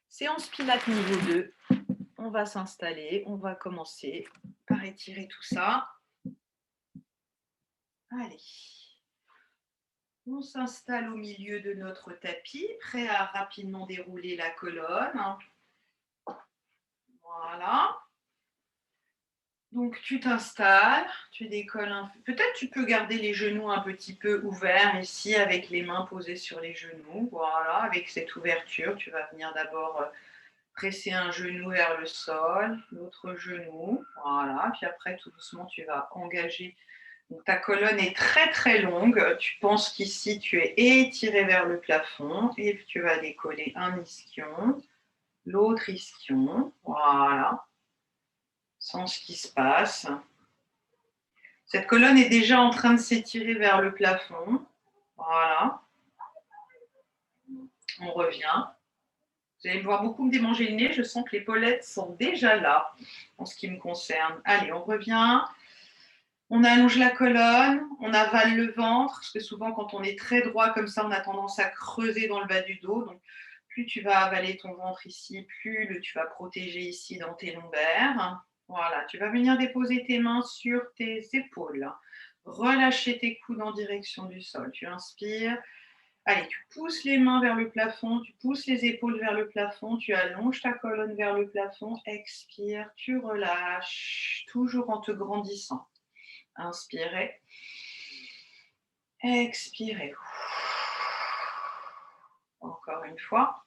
Séance Pilates niveau 2. On va s'installer, on va commencer par étirer tout ça. Allez. On s'installe au milieu de notre tapis, prêt à rapidement dérouler la colonne. Voilà. Donc tu t'installes, tu décolles un peu. Peut-être tu peux garder les genoux un petit peu ouverts ici avec les mains posées sur les genoux. Voilà, avec cette ouverture, tu vas venir d'abord presser un genou vers le sol, l'autre genou, voilà. Puis après, tout doucement, tu vas engager. Donc, ta colonne est très très longue. Tu penses qu'ici, tu es étiré vers le plafond et puis tu vas décoller un ischion, l'autre ischion, voilà. Sens ce qui se passe. Cette colonne est déjà en train de s'étirer vers le plafond. Voilà. On revient. Vous allez me voir beaucoup me démanger le nez. Je sens que les épaulettes sont déjà là en ce qui me concerne. Allez, on revient. On allonge la colonne, on avale le ventre, parce que souvent quand on est très droit comme ça, on a tendance à creuser dans le bas du dos. Donc plus tu vas avaler ton ventre ici, plus tu vas protéger ici dans tes lombaires. Voilà, tu vas venir déposer tes mains sur tes épaules. Relâcher tes coudes en direction du sol. Tu inspires. Allez, tu pousses les mains vers le plafond, tu pousses les épaules vers le plafond, tu allonges ta colonne vers le plafond. Expire, tu relâches, toujours en te grandissant. Inspirez. Expirez. Encore une fois.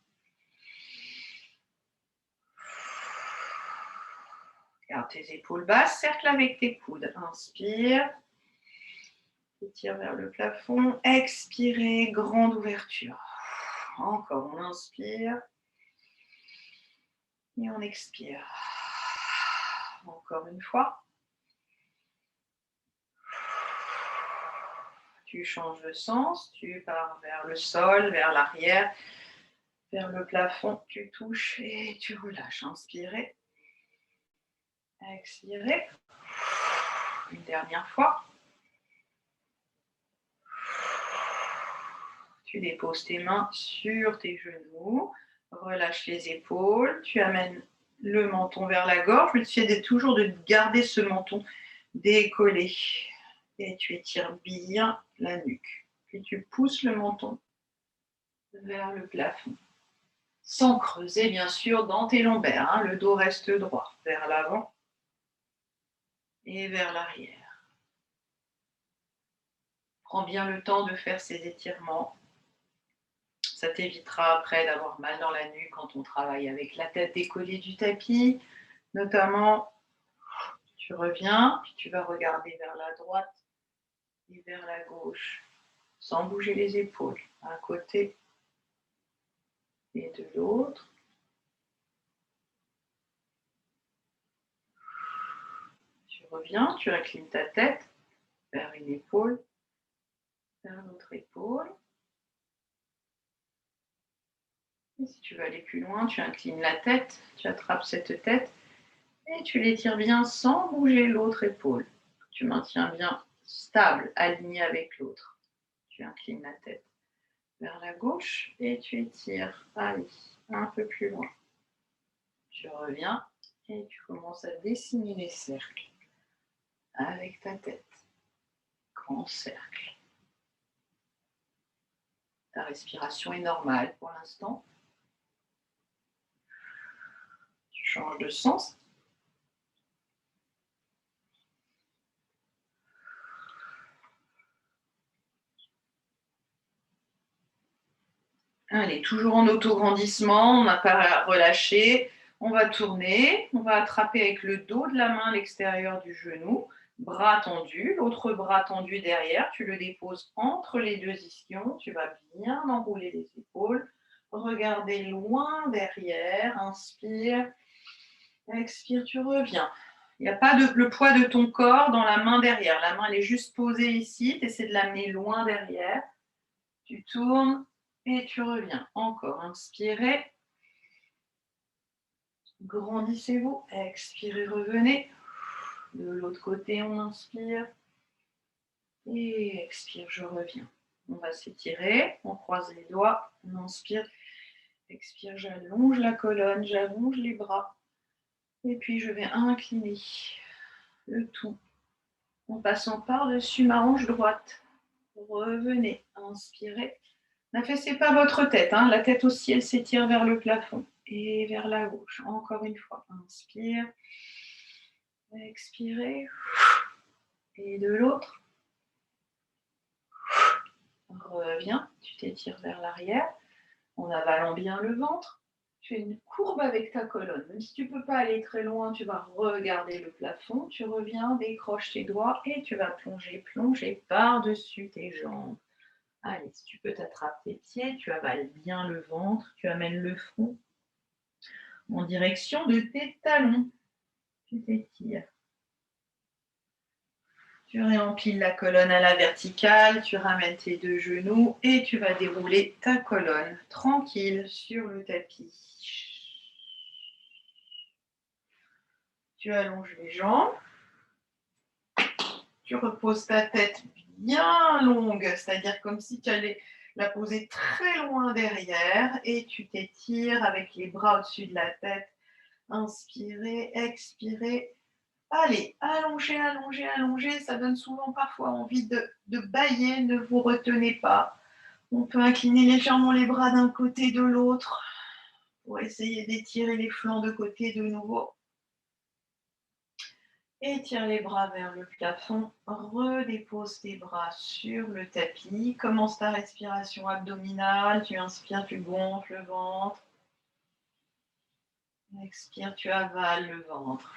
Garde tes épaules basses, cercle avec tes coudes. Inspire. Étire vers le plafond. Expirez, grande ouverture. Encore, on inspire. Et on expire. Encore une fois. Tu changes de sens, tu pars vers le sol, vers l'arrière, vers le plafond, tu touches et tu relâches. Inspirez. Expirez. Une dernière fois. Tu déposes tes mains sur tes genoux. Relâche les épaules. Tu amènes le menton vers la gorge. Le but est toujours de garder ce menton décollé. Et tu étires bien la nuque. Puis tu pousses le menton vers le plafond. Sans creuser, bien sûr, dans tes lombaires. Hein. Le dos reste droit. Vers l'avant et vers l'arrière. Prends bien le temps de faire ces étirements. Ça t'évitera après d'avoir mal dans la nuque quand on travaille avec la tête décollée du tapis. Notamment, tu reviens, puis tu vas regarder vers la droite et vers la gauche, sans bouger les épaules, d'un côté et de l'autre. Tu reviens, tu inclines ta tête vers une épaule, vers l'autre épaule. Et si tu veux aller plus loin, tu inclines la tête, tu attrapes cette tête et tu l'étires bien sans bouger l'autre épaule. Tu maintiens bien stable, aligné avec l'autre. Tu inclines la tête vers la gauche et tu étires. Allez, un peu plus loin. Tu reviens et tu commences à dessiner les cercles avec ta tête. Grand cercle. Ta respiration est normale pour l'instant. Tu changes de sens. Allez, toujours en auto-grandissement, on n'a pas relâché. On va tourner, on va attraper avec le dos de la main l'extérieur du genou, bras tendu, l'autre bras tendu derrière, tu le déposes entre les deux ischions, tu vas bien enrouler les épaules, regardez loin derrière, inspire, expire, tu reviens. Il n'y a pas le poids de ton corps dans la main derrière, la main elle est juste posée ici, tu essaies de l'amener loin derrière, tu tournes, et tu reviens. Encore, inspirez. Grandissez-vous. Expirez, revenez. De l'autre côté, on inspire. Et expire, je reviens. On va s'étirer. On croise les doigts. On inspire. Expire, j'allonge la colonne, j'allonge les bras. Et puis, je vais incliner le tout en passant par-dessus ma hanche droite. Revenez, inspirez. N'affaissez pas votre tête. Hein. La tête aussi, elle s'étire vers le plafond et vers la gauche. Encore une fois, inspire. Expirez. Et de l'autre. Reviens, tu t'étires vers l'arrière en avalant bien le ventre. Tu fais une courbe avec ta colonne. Même si tu ne peux pas aller très loin, tu vas regarder le plafond. Tu reviens, décroche tes doigts et tu vas plonger par-dessus tes jambes. Allez, si tu peux t'attraper tes pieds, tu avales bien le ventre, tu amènes le front en direction de tes talons. Tu t'étires. Tu réempiles la colonne à la verticale, tu ramènes tes deux genoux et tu vas dérouler ta colonne tranquille sur le tapis. Tu allonges les jambes. Tu reposes ta tête bien longue, c'est-à-dire comme si tu allais la poser très loin derrière et tu t'étires avec les bras au-dessus de la tête. Inspirez, expirez. Allez, allongez, allongez, allongez. Ça donne souvent parfois envie de bâiller. Ne vous retenez pas. On peut incliner légèrement les bras d'un côté de l'autre pour essayer d'étirer les flancs de côté de nouveau. Étire les bras vers le plafond. Redépose tes bras sur le tapis. Commence ta respiration abdominale. Tu inspires, tu gonfles le ventre. Expire, tu avales le ventre.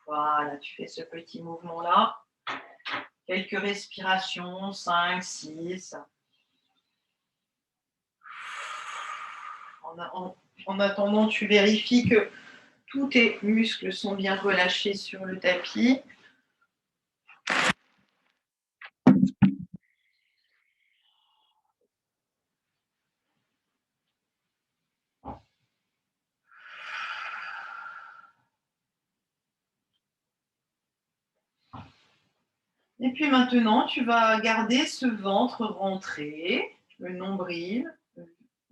Voilà, tu fais ce petit mouvement-là. Quelques respirations, 5, 6. En attendant, tu vérifies que tous tes muscles sont bien relâchés sur le tapis. Et puis maintenant, tu vas garder ce ventre rentré, le nombril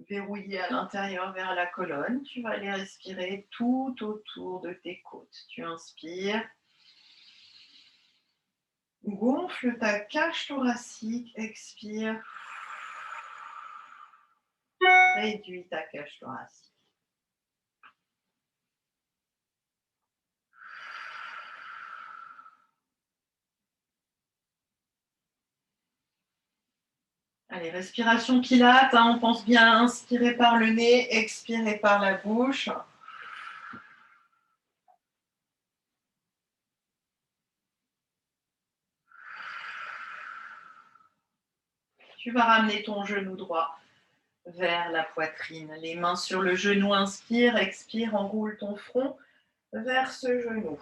verrouillé à l'intérieur vers la colonne. Tu vas aller respirer tout autour de tes côtes. Tu inspires. Gonfle ta cage thoracique, expire. Réduis ta cage thoracique. Allez, respiration pilate, hein, on pense bien à inspirer par le nez, expirer par la bouche. Tu vas ramener ton genou droit vers la poitrine. Les mains sur le genou, inspire, expire, enroule ton front vers ce genou.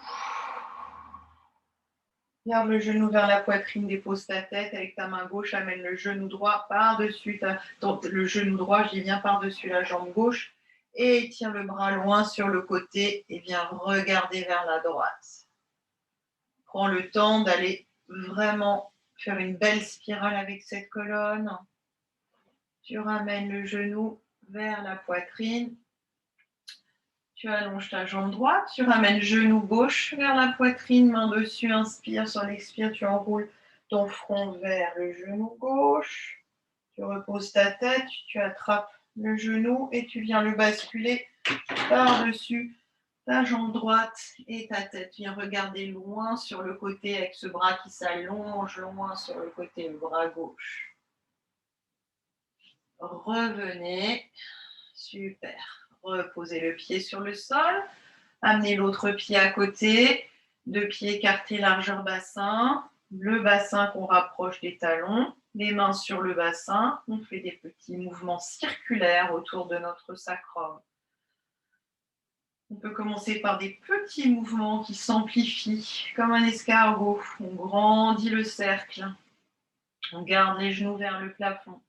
Garde le genou vers la poitrine, dépose ta tête avec ta main gauche, amène le genou droit par-dessus le genou droit, j'y viens par-dessus la jambe gauche et tire le bras loin sur le côté et viens regarder vers la droite. Prends le temps d'aller vraiment faire une belle spirale avec cette colonne. Tu ramènes le genou vers la poitrine. Tu allonges ta jambe droite, tu ramènes genou gauche vers la poitrine, main dessus, inspire, sur l'expire, tu enroules ton front vers le genou gauche. Tu reposes ta tête, tu attrapes le genou et tu viens le basculer par-dessus ta jambe droite et ta tête. Viens regarder loin sur le côté avec ce bras qui s'allonge loin sur le côté, le bras gauche. Revenez. Super. Reposez le pied sur le sol. Amenez l'autre pied à côté. Deux pieds écartés, largeur bassin. Le bassin qu'on rapproche des talons. Les mains sur le bassin. On fait des petits mouvements circulaires autour de notre sacrum. On peut commencer par des petits mouvements qui s'amplifient, comme un escargot. On grandit le cercle. On garde les genoux vers le plafond.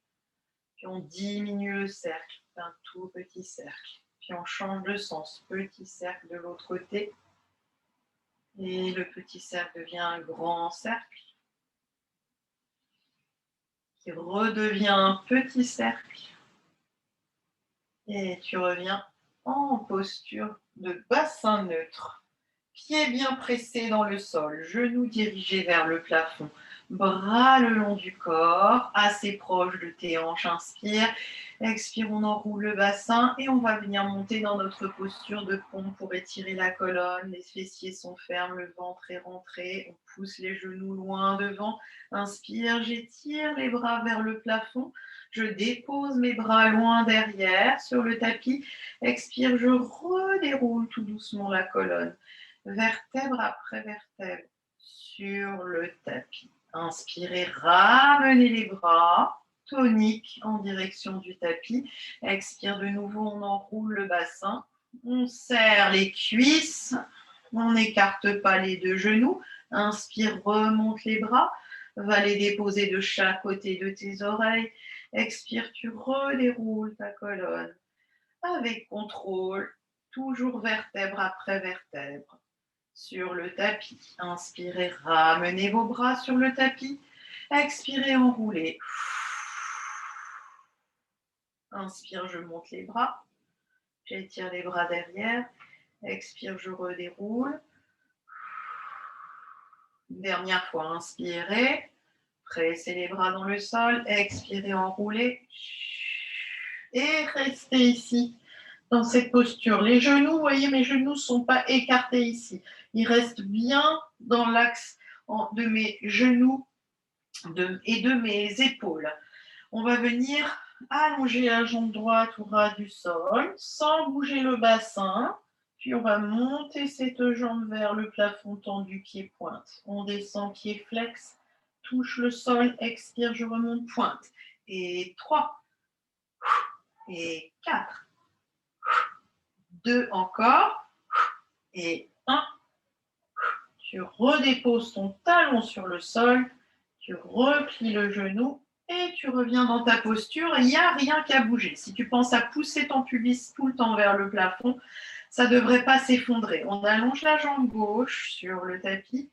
Puis on diminue le cercle, un tout petit cercle. Puis on change de sens, petit cercle de l'autre côté. Et le petit cercle devient un grand cercle, qui redevient un petit cercle. Et tu reviens en posture de bassin neutre. Pieds bien pressés dans le sol, genoux dirigés vers le plafond, bras le long du corps, assez proche de tes hanches. Inspire, expire, on enroule le bassin et on va venir monter dans notre posture de pont pour étirer la colonne. Les fessiers sont fermes, le ventre est rentré, on pousse les genoux loin devant. Inspire, j'étire les bras vers le plafond. Je dépose mes bras loin derrière sur le tapis. Expire, je redéroule tout doucement la colonne. Vertèbre après vertèbre sur le tapis. Inspirez, ramenez les bras, tonique en direction du tapis. Expire de nouveau, on enroule le bassin. On serre les cuisses. On n'écarte pas les deux genoux. Inspire, remonte les bras. Va les déposer de chaque côté de tes oreilles. Expire, tu redéroules ta colonne avec contrôle, toujours vertèbre après vertèbre sur le tapis. Inspirez, ramenez vos bras sur le tapis. Expirez, enroulez. Inspire, je monte les bras. J'étire les bras derrière. Expire, je redéroule. Dernière fois, inspirez. Pressez les bras dans le sol. Expirez, enroulez. Et restez ici, dans cette posture. Les genoux, vous voyez, mes genoux ne sont pas écartés ici. Ils restent bien dans l'axe de mes genoux et de mes épaules. On va venir allonger la jambe droite au ras du sol, sans bouger le bassin. Puis on va monter cette jambe vers le plafond tendu, pied pointe. On descend, pied flex, touche le sol, expire, je remonte, pointe. Et 3, et 4, 2 encore, et 1. Tu redéposes ton talon sur le sol, tu replies le genou et tu reviens dans ta posture. Il n'y a rien qu'à bouger. Si tu penses à pousser ton pubis tout le temps vers le plafond, ça ne devrait pas s'effondrer. On allonge la jambe gauche sur le tapis.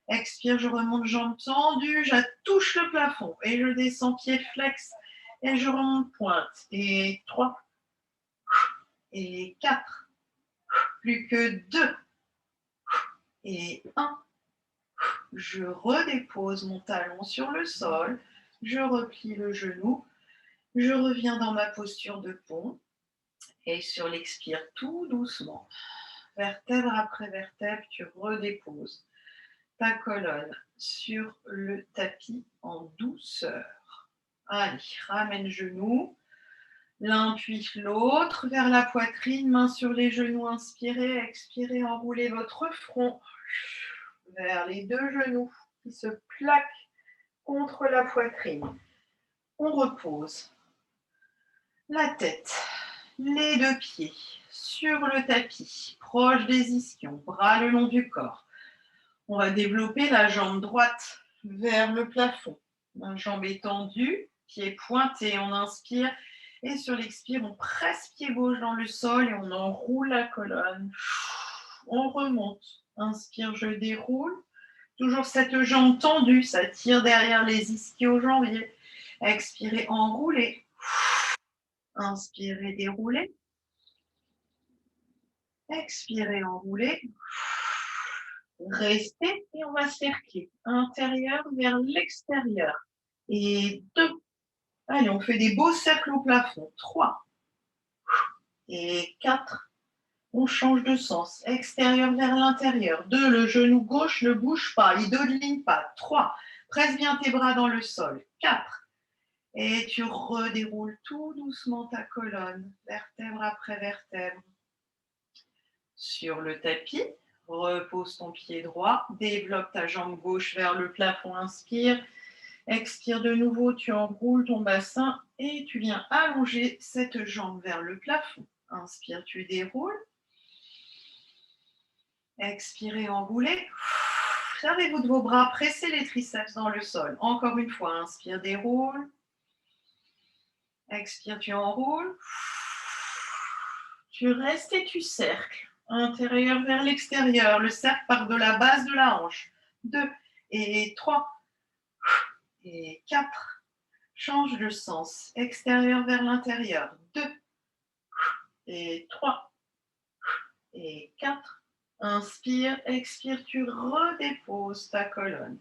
Expire, je remonte jambe tendue, je touche le plafond et je descends pied flex et je remonte pointe. Et 3, et 4, plus que 2, et 1. Je redépose mon talon sur le sol, je replie le genou, je reviens dans ma posture de pont et sur l'expire tout doucement, vertèbre après vertèbre, tu redéposes ta colonne sur le tapis en douceur. Allez, ramène genoux, l'un puis l'autre vers la poitrine, main sur les genoux, inspirez, expirez, enroulez votre front vers les deux genoux qui se plaquent contre la poitrine. On repose la tête, les deux pieds sur le tapis, proche des ischions, bras le long du corps. On va développer la jambe droite vers le plafond. La jambe étendue, pied pointé, on inspire. Et sur l'expire, on presse pied gauche dans le sol et on enroule la colonne. On remonte. Inspire, je déroule. Toujours cette jambe tendue, ça tire derrière les ischio-jambiers. Expirez, enroulez. Inspirez, déroulez. Expirez, enroulez. Restez et on va cercler. Intérieur vers l'extérieur. Et 2. Allez, on fait des beaux cercles au plafond. 3. Et 4. On change de sens. Extérieur vers l'intérieur. 2. Le genou gauche ne bouge pas. Il ne dodeline pas. 3. Presse bien tes bras dans le sol. 4. Et tu redéroules tout doucement ta colonne, vertèbre après vertèbre. Sur le tapis, repose ton pied droit, développe ta jambe gauche vers le plafond, inspire. Expire de nouveau, tu enroules ton bassin et tu viens allonger cette jambe vers le plafond. Inspire, tu déroules. Expirez, enroulez. Servez-vous de vos bras, pressez les triceps dans le sol. Encore une fois, inspire, déroule. Expire, tu enroules. Tu restes et tu cercles. Intérieur vers l'extérieur. Le cercle part de la base de la hanche. 2 et 3 et 4. Change de sens. Extérieur vers l'intérieur. 2 Et 3. Et 4. Inspire, expire, tu redéposes ta colonne.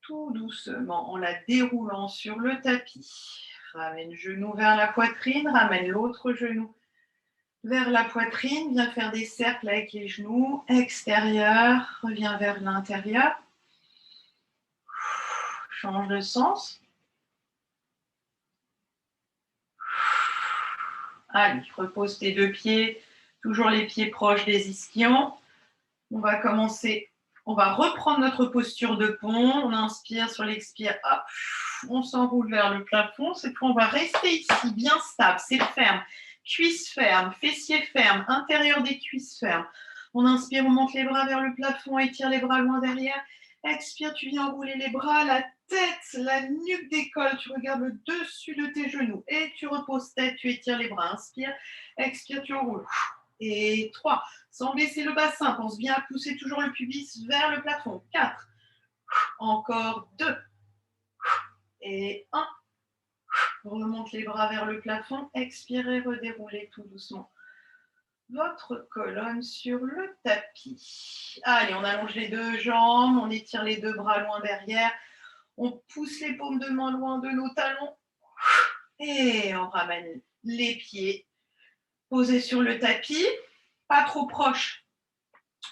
Tout doucement en la déroulant sur le tapis. Ramène le genou vers la poitrine, ramène l'autre genou vers la poitrine, viens faire des cercles avec les genoux, extérieur, reviens vers l'intérieur. Change de sens. Allez, repose tes deux pieds, toujours les pieds proches des ischions. On va commencer, on va reprendre notre posture de pont. On inspire sur l'expire, hop, on s'enroule vers le plafond. Cette fois, on va rester ici, bien stable, c'est ferme. Cuisses fermes, fessiers fermes, intérieur des cuisses fermes. On inspire, on monte les bras vers le plafond, étire les bras loin derrière. Expire, tu viens enrouler les bras, la tête, la nuque décolle, tu regardes le dessus de tes genoux et tu reposes tête, tu étires les bras. Inspire, expire, tu enroules. Et 3, sans baisser le bassin, pense bien à pousser toujours le pubis vers le plafond. 4, encore 2 et 1. Remonte les bras vers le plafond, expirez, redéroulez tout doucement votre colonne sur le tapis. Allez, on allonge les deux jambes, on étire les deux bras loin derrière, on pousse les paumes de main loin de nos talons et on ramène les pieds posés sur le tapis, pas trop proche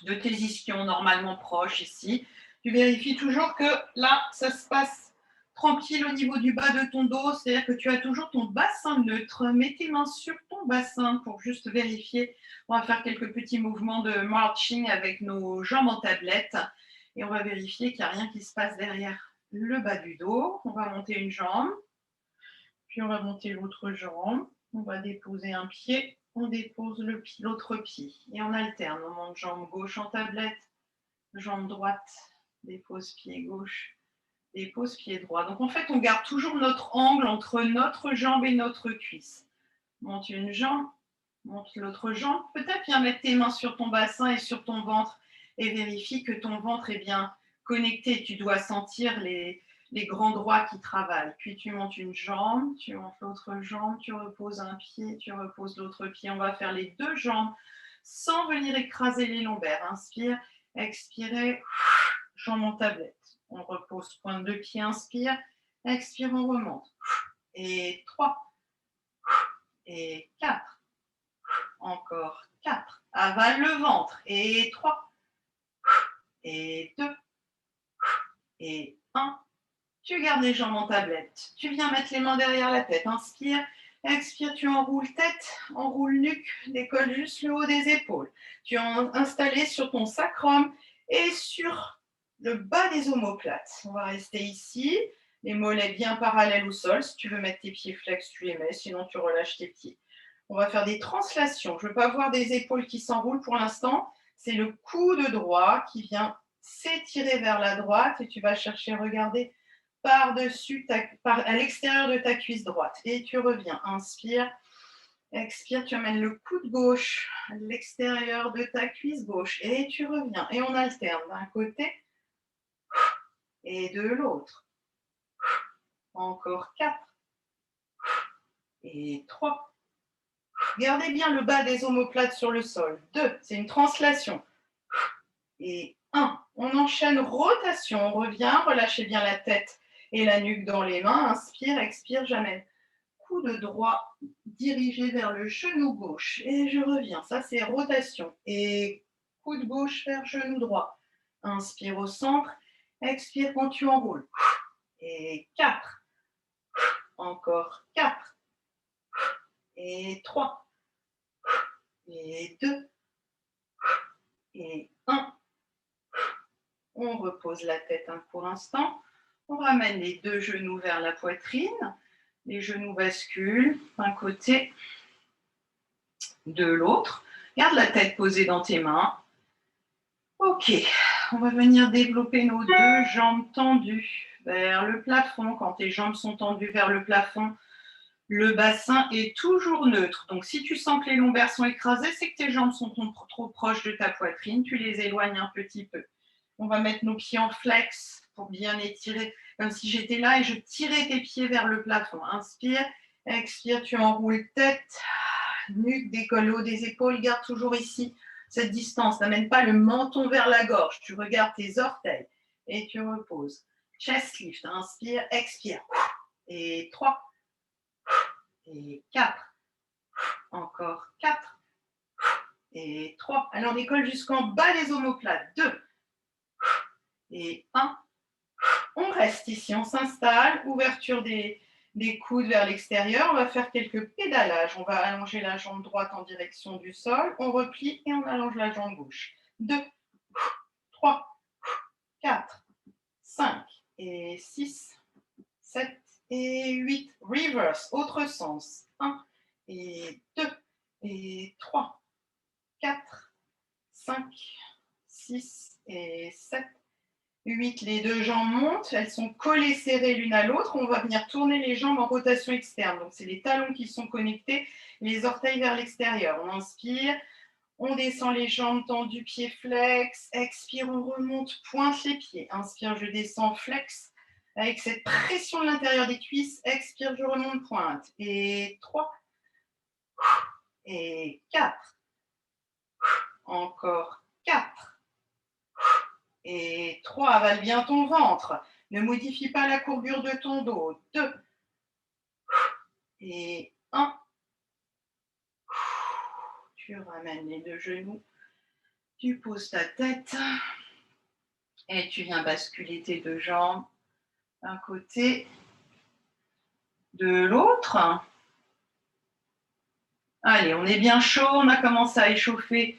de tes ischions, normalement proches ici. Tu vérifies toujours que là, ça se passe tranquille au niveau du bas de ton dos, c'est-à-dire que tu as toujours ton bassin neutre. Mets tes mains sur ton bassin pour juste vérifier. On va faire quelques petits mouvements de marching avec nos jambes en tablette et on va vérifier qu'il n'y a rien qui se passe derrière le bas du dos. On va monter une jambe, puis on va monter l'autre jambe. On va déposer un pied, on dépose l'autre pied et on alterne. On monte jambe gauche en tablette, jambe droite, dépose pied gauche, dépose pied droit. Donc en fait, on garde toujours notre angle entre notre jambe et notre cuisse. Monte une jambe, monte l'autre jambe. Peut-être viens mettre tes mains sur ton bassin et sur ton ventre et vérifie que ton ventre est bien connecté. Tu dois sentir les grands droits qui travaillent. Puis tu montes une jambe, tu montes l'autre jambe, tu reposes un pied, tu reposes l'autre pied. On va faire les deux jambes sans venir écraser les lombaires. Inspire, expirez, jambe en tablette. On repose pointe de pied, inspire, expire, on remonte. Et 3, et 4, encore 4. Avale le ventre. Et 3, et 2, et 1. Tu gardes les jambes en tablette. Tu viens mettre les mains derrière la tête. Inspire, expire, tu enroules tête, enroule nuque, décolle juste le haut des épaules. Tu es installé sur ton sacrum et sur le bas des omoplates. On va rester ici, les mollets bien parallèles au sol. Si tu veux mettre tes pieds flex, tu les mets, sinon tu relâches tes pieds. On va faire des translations. Je ne veux pas voir des épaules qui s'enroulent pour l'instant. C'est le coude droit qui vient s'étirer vers la droite et tu vas chercher, regarder, par-dessus, à l'extérieur de ta cuisse droite. Et tu reviens. Inspire, expire, tu amènes le coude gauche à l'extérieur de ta cuisse gauche. Et tu reviens. Et on alterne d'un côté et de l'autre. Encore 4 et 3. Gardez bien le bas des omoplates sur le sol. 2, c'est une translation. Et 1, on enchaîne rotation. On revient, relâchez bien la tête et la nuque dans les mains. Inspire, expire, j'amène coude droit dirigé vers le genou gauche. Et je reviens. Ça, c'est rotation. Et coude gauche vers genou droit. Inspire au centre. Expire quand tu enroules. Et 4. Encore 4. Et 3. Et 2. Et 1. On repose la tête un court instant. On ramène les deux genoux vers la poitrine. Les genoux basculent d'un côté, de l'autre. Garde la tête posée dans tes mains. Ok, on va venir développer nos deux jambes tendues vers le plafond. Quand tes jambes sont tendues vers le plafond, le bassin est toujours neutre. Donc, si tu sens que les lombaires sont écrasés, c'est que tes jambes sont trop proches de ta poitrine. Tu les éloignes un petit peu. On va mettre nos pieds en flex pour bien étirer, comme si j'étais là et je tirais tes pieds vers le plafond. Inspire, expire, tu enroules tête, nuque, décolle le haut des épaules, garde toujours ici cette distance. N'amène pas le menton vers la gorge. Tu regardes tes orteils et tu reposes. Chest lift, inspire, expire. Et 3. Et 4. Encore 4. Et 3. Allez, on décolle jusqu'en bas des omoplates. 2. Et 1. On reste ici, on s'installe. Ouverture des coudes vers l'extérieur. On va faire quelques pédalages. On va allonger la jambe droite en direction du sol. On replie et on allonge la jambe gauche. 2, 3, 4, 5 et 6, 7 et 8. Reverse, autre sens. 1 et 2 et 3, 4, 5, 6 et 7. 8, les deux jambes montent, elles sont collées, serrées l'une à l'autre. On va venir tourner les jambes en rotation externe. Donc, c'est les talons qui sont connectés, les orteils vers l'extérieur. On inspire, on descend les jambes tendues, pieds flex. Expire, on remonte, pointe les pieds. Inspire, je descends, flex. Avec cette pression de l'intérieur des cuisses. Expire, je remonte, pointe. Et 3. Et 4. Encore 4. Et 3, avale bien ton ventre. Ne modifie pas la courbure de ton dos. 2. Et 1. Tu ramènes les deux genoux. Tu poses ta tête. Et tu viens basculer tes deux jambes d'un côté, de l'autre. Allez, on est bien chaud. On a commencé à échauffer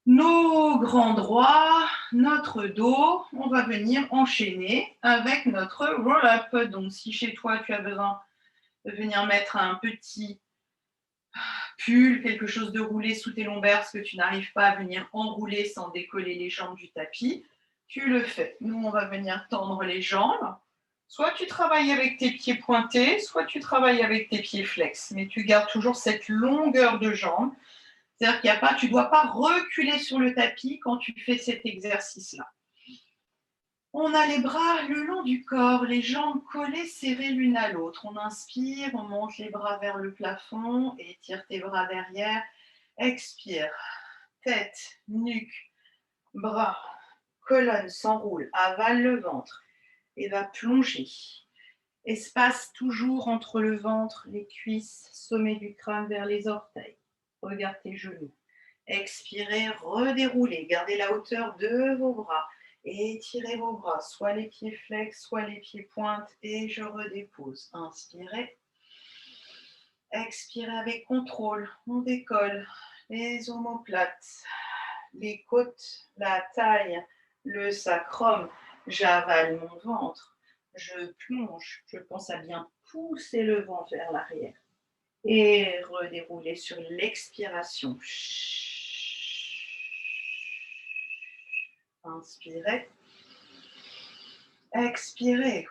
nos grands droits, notre dos. On va venir enchaîner avec notre roll-up. Donc, si chez toi, tu as besoin de venir mettre un petit pull, quelque chose de roulé sous tes lombaires, parce que tu n'arrives pas à venir enrouler sans décoller les jambes du tapis, tu le fais. Nous, on va venir tendre les jambes. Soit tu travailles avec tes pieds pointés, soit tu travailles avec tes pieds flex. Mais tu gardes toujours cette longueur de jambe. C'est-à-dire qu'il y a pas, tu ne dois pas reculer sur le tapis quand tu fais cet exercice-là. On a les bras le long du corps, les jambes collées, serrées l'une à l'autre. On inspire, on monte les bras vers le plafond, étire tes bras derrière. Expire, tête, nuque, bras, colonne s'enroule, avale le ventre et va plonger. Espace toujours entre le ventre, les cuisses, sommet du crâne vers les orteils. Regarde tes genoux. Expirez, redéroulez. Gardez la hauteur de vos bras. Étirez vos bras, soit les pieds flex, soit les pieds pointes. Et je redépose. Inspirez. Expirez avec contrôle. On décolle les omoplates, les côtes, la taille, le sacrum. J'avale mon ventre. Je plonge. Je pense à bien pousser le ventre vers l'arrière. Et redérouler sur l'expiration. Inspirez. Expirez.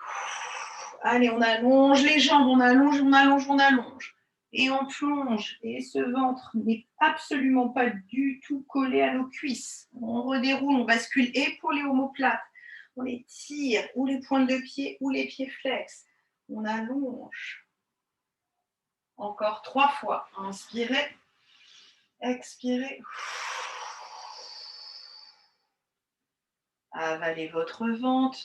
Allez, on allonge les jambes, on allonge, on allonge, on allonge. Et on plonge. Et ce ventre n'est absolument pas du tout collé à nos cuisses. On redéroule, on bascule épaules et omoplates. On étire ou les pointes de pied ou les pieds flex. On allonge. Encore 3 fois. Inspirez. Expirez. Avalez votre ventre.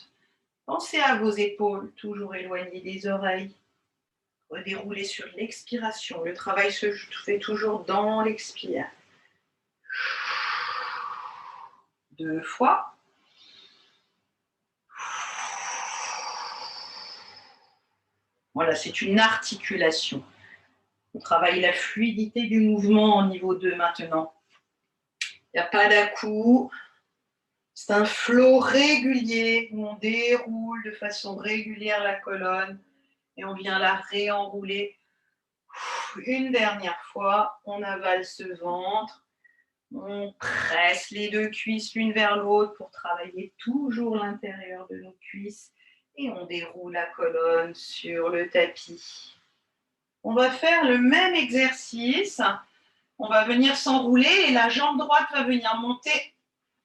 Pensez à vos épaules, toujours éloignées des oreilles. Redéroulez sur l'expiration. Le travail se fait toujours dans l'expire. 2 fois. Voilà, c'est une articulation. On travaille la fluidité du mouvement en niveau 2 maintenant. Il n'y a pas d'à-coup. C'est un flow régulier où on déroule de façon régulière la colonne et on vient la réenrouler. Une dernière fois, on avale ce ventre. On presse les deux cuisses l'une vers l'autre pour travailler toujours l'intérieur de nos cuisses et on déroule la colonne sur le tapis. On va faire le même exercice. On va venir s'enrouler et la jambe droite va venir monter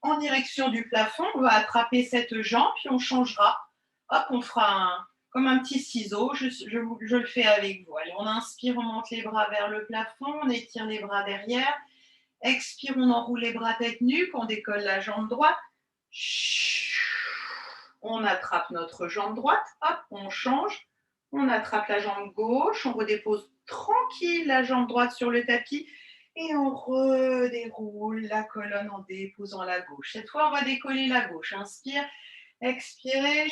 en direction du plafond. On va attraper cette jambe puis on changera. Hop, on fera comme un petit ciseau. Je le fais avec vous. Allez, on inspire, on monte les bras vers le plafond, on étire les bras derrière. Expire, on enroule les bras tête nuque, on décolle la jambe droite. On attrape notre jambe droite, hop, on change. On attrape la jambe gauche, on redépose tranquille la jambe droite sur le tapis et on redéroule la colonne en déposant la gauche. Cette fois, on va décoller la gauche. Inspire, expirez.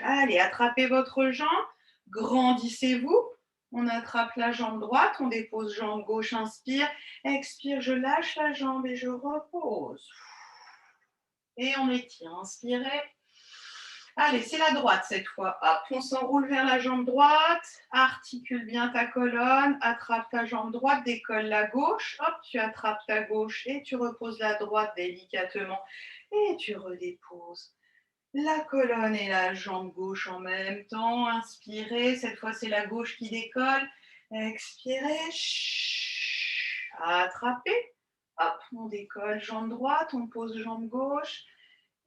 Allez, attrapez votre jambe, grandissez-vous. On attrape la jambe droite, on dépose jambe gauche, inspire, expire, je lâche la jambe et je repose. Et on étire, inspirez. Allez, c'est la droite cette fois. Hop, on s'enroule vers la jambe droite, articule bien ta colonne, attrape ta jambe droite, décolle la gauche. Hop, tu attrapes ta gauche et tu reposes la droite délicatement. Et tu redéposes la colonne et la jambe gauche en même temps. Inspirez, cette fois c'est la gauche qui décolle. Expirez, attrapez. Hop, on décolle jambe droite, on pose jambe gauche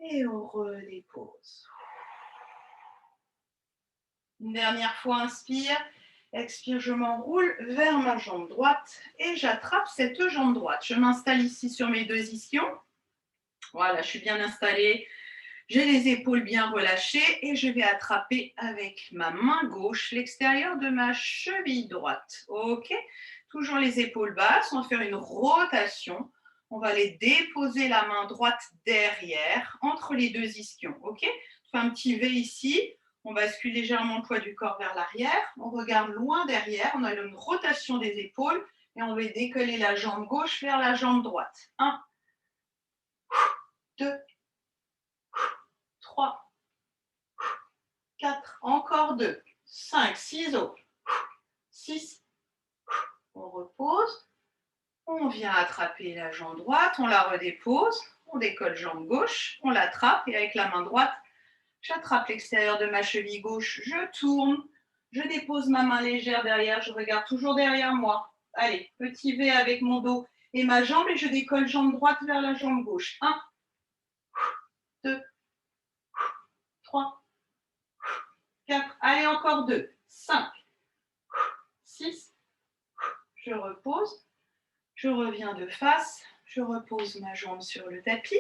et on redépose. Une dernière fois, inspire. Expire, je m'enroule vers ma jambe droite et j'attrape cette jambe droite. Je m'installe ici sur mes deux ischions. Voilà, je suis bien installée. J'ai les épaules bien relâchées et je vais attraper avec ma main gauche l'extérieur de ma cheville droite. Ok, toujours les épaules basses. On va faire une rotation. On va aller déposer la main droite derrière, entre les deux ischions. Ok, on fait un petit V ici. On bascule légèrement le poids du corps vers l'arrière. On regarde loin derrière. On a une rotation des épaules et on va décoller la jambe gauche vers la jambe droite. 1, 2, 3, 4, encore 2, 5, ciseaux, 6, on repose, on vient attraper la jambe droite, on la redépose, on décolle jambe gauche, on l'attrape et avec la main droite, j'attrape l'extérieur de ma cheville gauche, je tourne, je dépose ma main légère derrière, je regarde toujours derrière moi. Allez, petit V avec mon dos et ma jambe et je décolle jambe droite vers la jambe gauche. 1, 2, 3, 4, allez encore 2, 5, 6, je repose, je reviens de face, je repose ma jambe sur le tapis,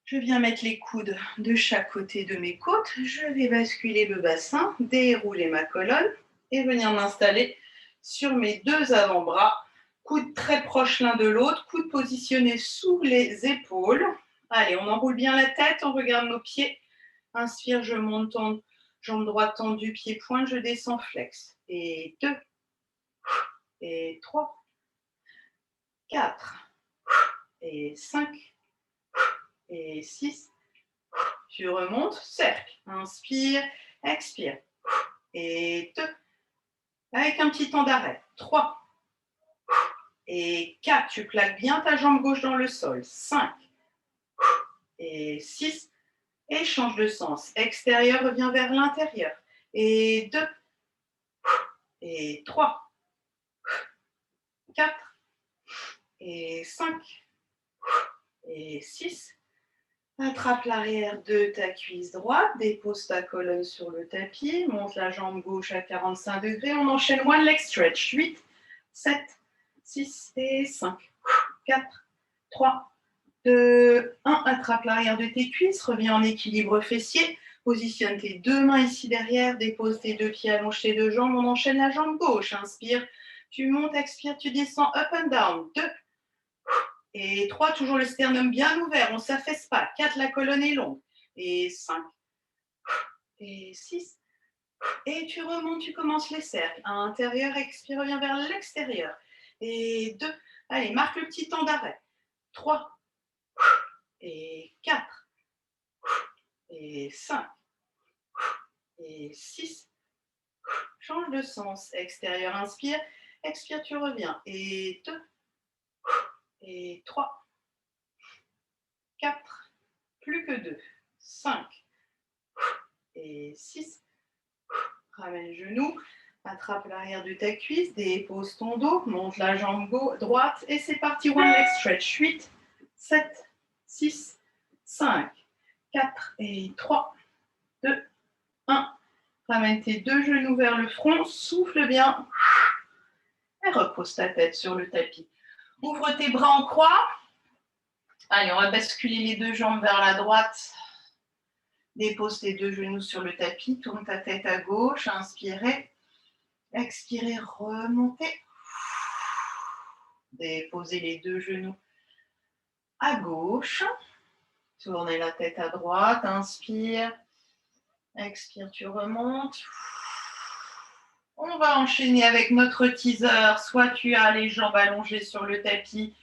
je viens mettre les coudes de chaque côté de mes côtes, je vais basculer le bassin, dérouler ma colonne et venir m'installer sur mes deux avant-bras, coudes très proches l'un de l'autre, coudes positionnés sous les épaules. Allez, on enroule bien la tête, on regarde nos pieds, inspire, je monte, jambe droite tendue, pied pointe, je descends, flex. Et 2, et 3, 4, et 5, et 6. Tu remontes, cercle. Inspire, expire. Et 2. Avec un petit temps d'arrêt. 3. Et 4. Tu plaques bien ta jambe gauche dans le sol. 5. Et 6. Et change de sens. Extérieur revient vers l'intérieur. Et 2. Et 3. 4. Et 5. Et 6. Attrape l'arrière de ta cuisse droite, dépose ta colonne sur le tapis, monte la jambe gauche à 45 degrés, on enchaîne one leg stretch. 8, 7, 6 et 5, 4, 3, 2, 1. Attrape l'arrière de tes cuisses, reviens en équilibre fessier, positionne tes deux mains ici derrière, dépose tes deux pieds, allonge tes deux jambes, on enchaîne la jambe gauche. Inspire, tu montes, expire, tu descends, up and down. 2, et 3, toujours le sternum bien ouvert, on ne s'affaisse pas. 4, la colonne est longue. Et 5, et 6. Et tu remontes, tu commences les cercles. À l'intérieur, expire, reviens vers l'extérieur. Et 2, allez, marque le petit temps d'arrêt. 3, et 4, et 5, et 6. Change de sens. Extérieur, inspire. Expire, tu reviens. Et 2, et 3, 4, plus que 2, 5, et 6. Ramène le genou, attrape l'arrière de ta cuisse, dépose ton dos, monte la jambe droite et c'est parti. One leg stretch. 8, 7, 6, 5, 4 et 3, 2, 1. Ramène tes deux genoux vers le front, souffle bien et repose ta tête sur le tapis. Ouvre tes bras en croix. Allez, on va basculer les deux jambes vers la droite. Dépose tes deux genoux sur le tapis, tourne ta tête à gauche, inspirez, expirez, remontez. Déposez les deux genoux à gauche, tournez la tête à droite, inspire, expire, tu remontes. On va enchaîner avec notre teaser. Soit tu as les jambes allongées sur le tapis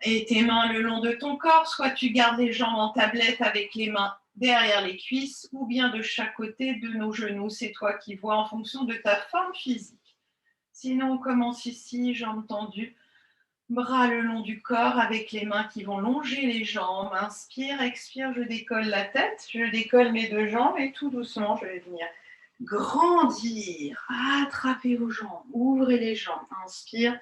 et tes mains le long de ton corps, soit tu gardes les jambes en tablette avec les mains derrière les cuisses ou bien de chaque côté de nos genoux. C'est toi qui vois en fonction de ta forme physique. Sinon, on commence ici, jambes tendues, bras le long du corps avec les mains qui vont longer les jambes. Inspire, expire, je décolle la tête, je décolle mes deux jambes et tout doucement, je vais venir grandir, attrapez vos jambes, ouvrez les jambes, inspire,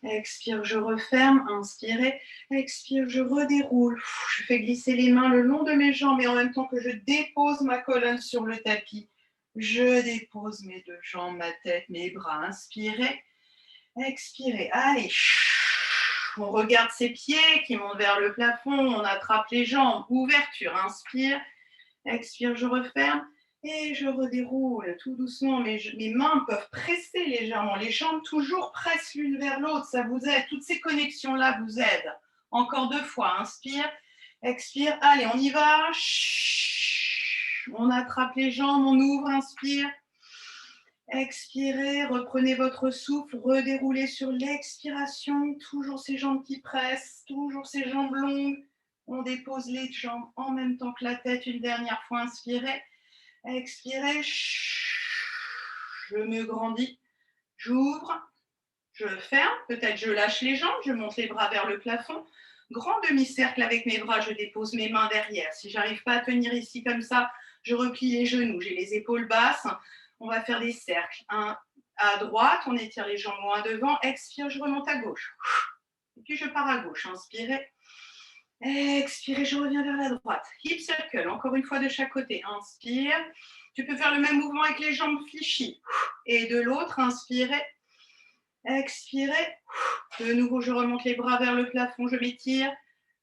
expire, je referme, inspirez, expire, je redéroule, je fais glisser les mains le long de mes jambes et en même temps que je dépose ma colonne sur le tapis, je dépose mes deux jambes, ma tête, mes bras, inspirez, expirez, allez, on regarde ses pieds qui montent vers le plafond, on attrape les jambes, ouverture, inspire, expire, je referme, et je redéroule tout doucement. Mes mains peuvent presser légèrement. Les jambes toujours pressent l'une vers l'autre. Ça vous aide. Toutes ces connexions-là vous aident. Encore deux fois. Inspire, expire. Allez, on y va. On attrape les jambes, on ouvre, inspire. Expirez, reprenez votre souffle, redéroulez sur l'expiration. Toujours ces jambes qui pressent, toujours ces jambes longues. On dépose les jambes en même temps que la tête. Une dernière fois, inspirez. Expirez, je me grandis, j'ouvre, je ferme, peut-être je lâche les jambes, je monte les bras vers le plafond. Grand demi-cercle avec mes bras, je dépose mes mains derrière. Si je n'arrive pas à tenir ici comme ça, je replie les genoux, j'ai les épaules basses. On va faire des cercles. Un à droite, on étire les jambes loin devant. Expire, je remonte à gauche. Et puis je pars à gauche. Inspirez. Expirez, je reviens vers la droite. Hip circle, encore une fois de chaque côté. Inspire. Tu peux faire le même mouvement avec les jambes fléchies. Et de l'autre, inspirez. Expirez. De nouveau, je remonte les bras vers le plafond, je m'étire.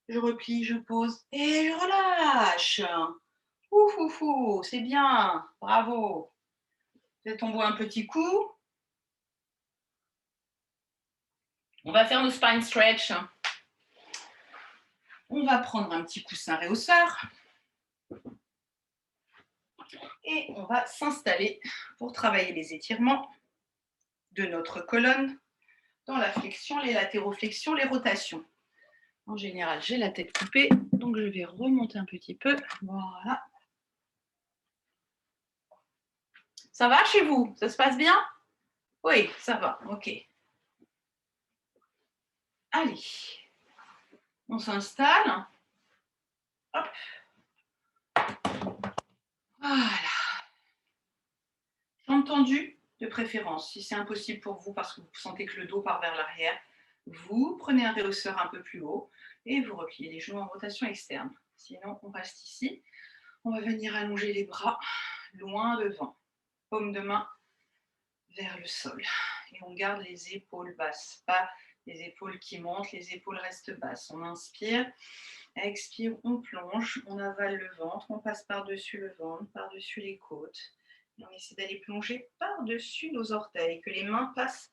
Je replie, je pose et je relâche. Ouf, ouf, ouf, c'est bien. Bravo. Peut-être on voit un petit coup. On va faire nos spine stretch. On va prendre un petit coussin réhausseur et on va s'installer pour travailler les étirements de notre colonne dans la flexion, les latéroflexions, les rotations. En général, j'ai la tête coupée, donc je vais remonter un petit peu. Voilà. Ça va chez vous? Ça se passe bien? Oui, ça va, ok. Allez, on s'installe. Hop. Voilà. Jambes tendues, de préférence. Si c'est impossible pour vous parce que vous sentez que le dos part vers l'arrière, vous prenez un réhausseur un peu plus haut et vous repliez les genoux en rotation externe. Sinon, on reste ici. On va venir allonger les bras loin devant. Paume de main vers le sol. Et on garde les épaules basses, pas les épaules qui montent, les épaules restent basses. On inspire, expire, on plonge, on avale le ventre, on passe par-dessus le ventre, par-dessus les côtes. Et on essaie d'aller plonger par-dessus nos orteils, que les mains passent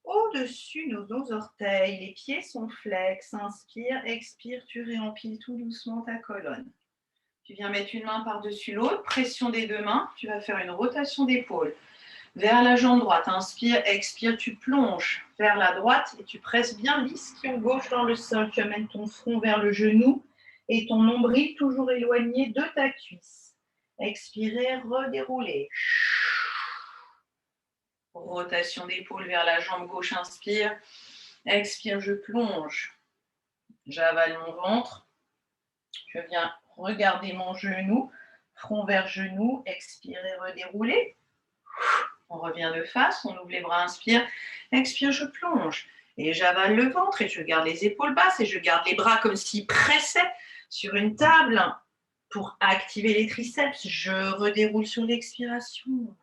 au-dessus de nos orteils. Les pieds sont flex. Inspire, expire, tu réempiles tout doucement ta colonne. Tu viens mettre une main par-dessus l'autre, pression des deux mains, tu vas faire une rotation d'épaule. Vers la jambe droite, inspire, expire, tu plonges vers la droite et tu presses bien l'ischio gauche dans le sol. Tu amènes ton front vers le genou et ton nombril toujours éloigné de ta cuisse. Expirez, redéroulez. Rotation d'épaule vers la jambe gauche, inspire, expire, je plonge. J'avale mon ventre. Je viens regarder mon genou, front vers genou, expirez, redéroulez. On revient de face, on ouvre les bras, inspire, expire, je plonge. Et j'avale le ventre et je garde les épaules basses et je garde les bras comme s'ils pressaient sur une table. pour activer les triceps. Je redéroule sur l'expiration.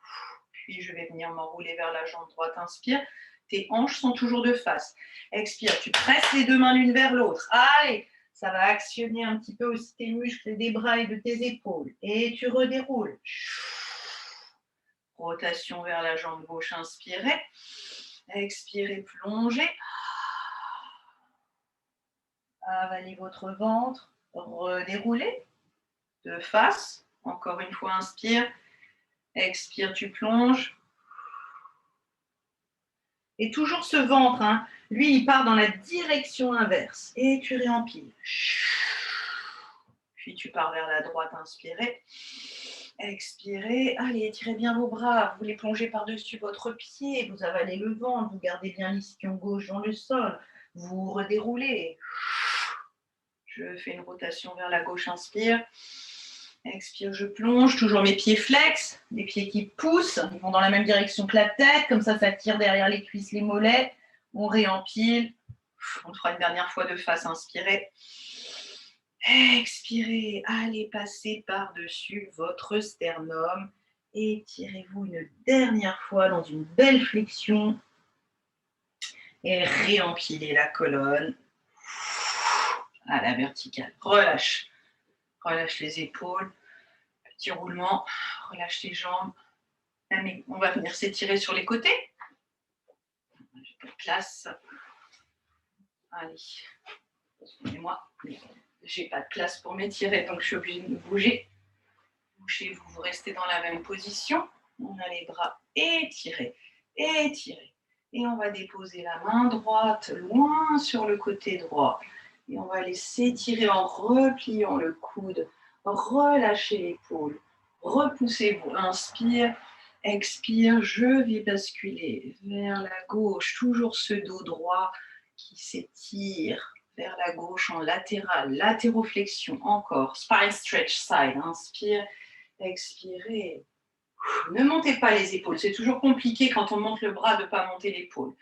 Puis je vais venir m'enrouler vers la jambe droite. Inspire. Tes hanches sont toujours de face. Expire. Tu presses les deux mains l'une vers l'autre. Allez, ça va actionner un petit peu aussi tes muscles des bras et de tes épaules. Et tu redéroules. Rotation vers la jambe gauche. Inspirez. Expirez, plongez. Avalez votre ventre. Redéroulez. De face. Encore une fois, inspire. Expire, tu plonges. Et toujours ce ventre, hein, lui, il part dans la direction inverse. Et tu réempiles. Puis tu pars vers la droite, inspirez. Expirez. Allez, étirez bien vos bras. Vous les plongez par-dessus votre pied. Vous avalez le ventre. Vous gardez bien l'ischio gauche dans le sol. Vous redéroulez. Je fais une rotation vers la gauche, inspire. Expire, je plonge, toujours mes pieds flex, les pieds qui poussent, ils vont dans la même direction que la tête, comme ça tire derrière les cuisses, les mollets. On réempile, on fera une dernière fois de face, inspirez. Expirez, allez passer par-dessus votre sternum. Étirez-vous une dernière fois dans une belle flexion. Et réempilez la colonne à la verticale. Relâche. Relâche les épaules, petit roulement, relâche les jambes. Allez, on va venir s'étirer sur les côtés. J'ai pas de place. Allez, excusez-moi, j'ai pas de place pour m'étirer, donc je suis obligée de me bouger. Bougez-vous, vous restez dans la même position. On a les bras étirés, étirés. Et on va déposer la main droite loin sur le côté droit. Et on va aller s'étirer en repliant le coude. Relâchez l'épaule. Repoussez-vous. Inspire, expire. Je vais basculer vers la gauche. Toujours ce dos droit qui s'étire vers la gauche en latéral. Latéroflexion. Encore. Spine stretch side. Inspire, expirez. Ne montez pas les épaules. C'est toujours compliqué quand on monte le bras de ne pas monter l'épaule.